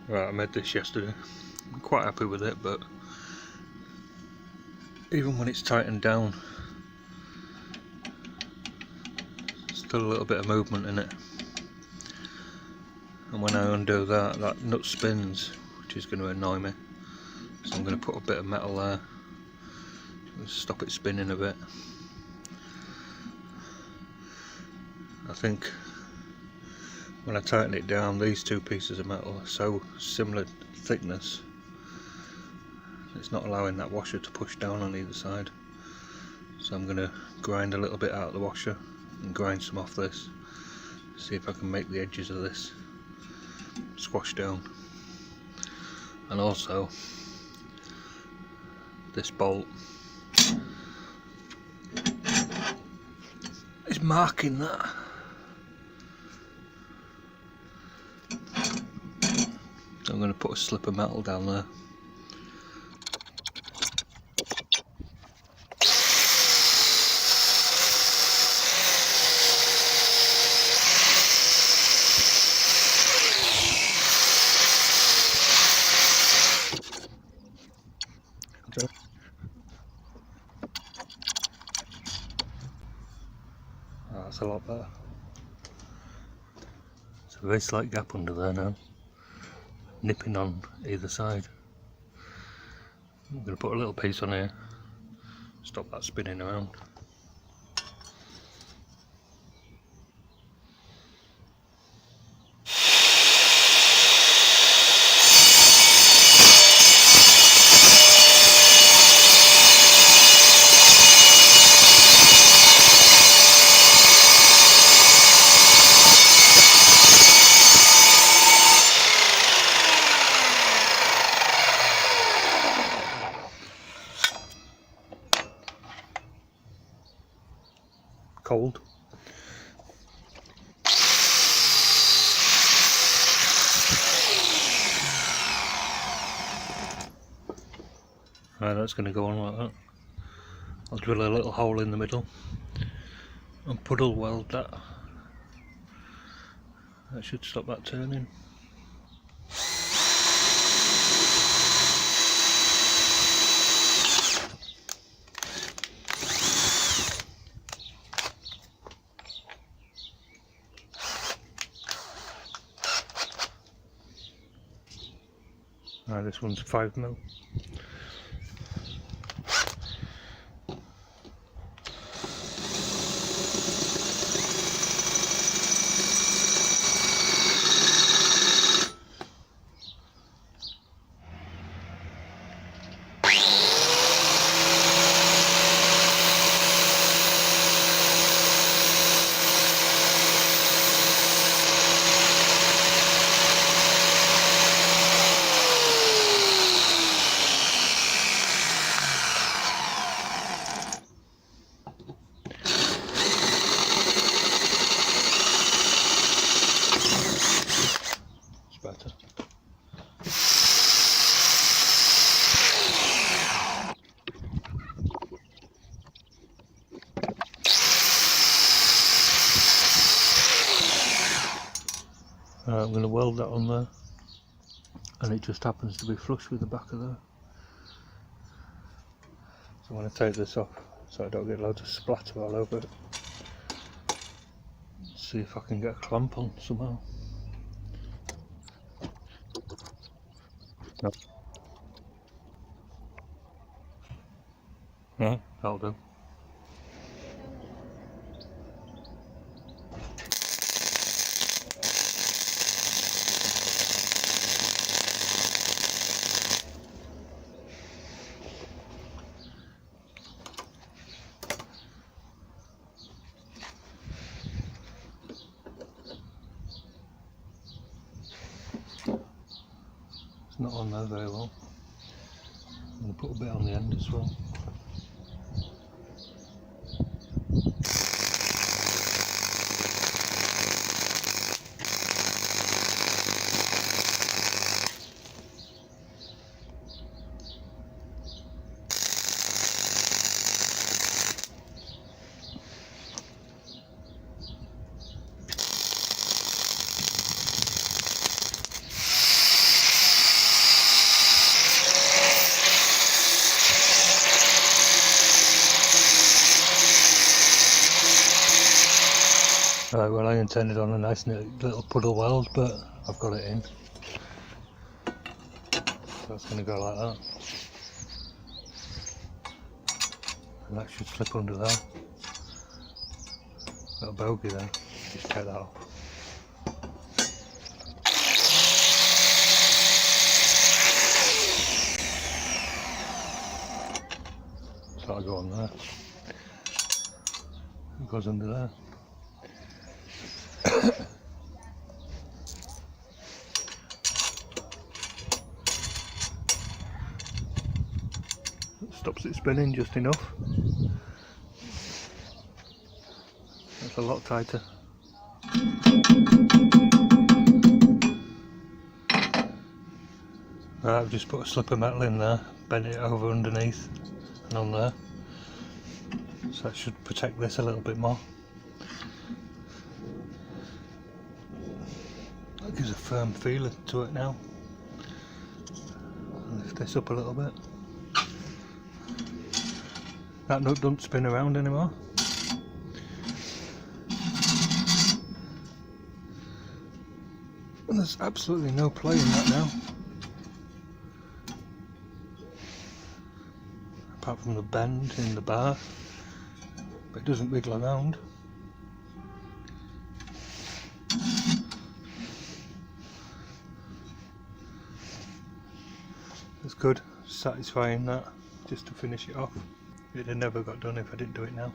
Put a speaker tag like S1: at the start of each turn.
S1: Right, I made this yesterday. I'm quite happy with it, but even when it's tightened down, still a little bit of movement in it. And when I undo that, that nut spins, which is going to annoy me. So I'm going to put a bit of metal there, just stop it spinning a bit. I think when I tighten it down, these two pieces of metal are so similar thickness, it's not allowing that washer to push down on either side. So I'm going to grind a little bit out of the washer and grind some off this, see if I can make the edges of this squash down. And also this bolt is marking that. So I'm going to put a slip of metal down there. That's a lot better. It's a very slight gap under there now, nipping on either side. I'm going to put a little piece on here, stop that spinning around. Cold. Right, that's going to go on like that. I'll drill a little hole in the middle and puddle weld that. That should stop that turning. Right, this one's 5mm. Better. I'm going to weld that on there, and it just happens to be flush with the back of there. So I'm going to take this off so I don't get loads of splatter all over it. See if I can get a clamp on somehow. No. Yeah, that'll do. It's not on there very well. I'm going to put a bit on the end as well. intended on a nice little puddle weld, but I've got it in. So it's going to go like that. And that should slip under there. Got a bogey there, just take that off. So I'll go on there. It goes under there. Stops it spinning just enough. That's a lot tighter. Right, I've just put a slip of metal in there, bent it over underneath and on there. So that should protect this a little bit more. That gives a firm feel to it now. I'll lift this up a little bit. That nut doesn't spin around anymore. And there's absolutely no play in that now. Apart from the bend in the bar. But it doesn't wiggle around. That's good, satisfying that, just to finish it off. It had never got done if I didn't do it now.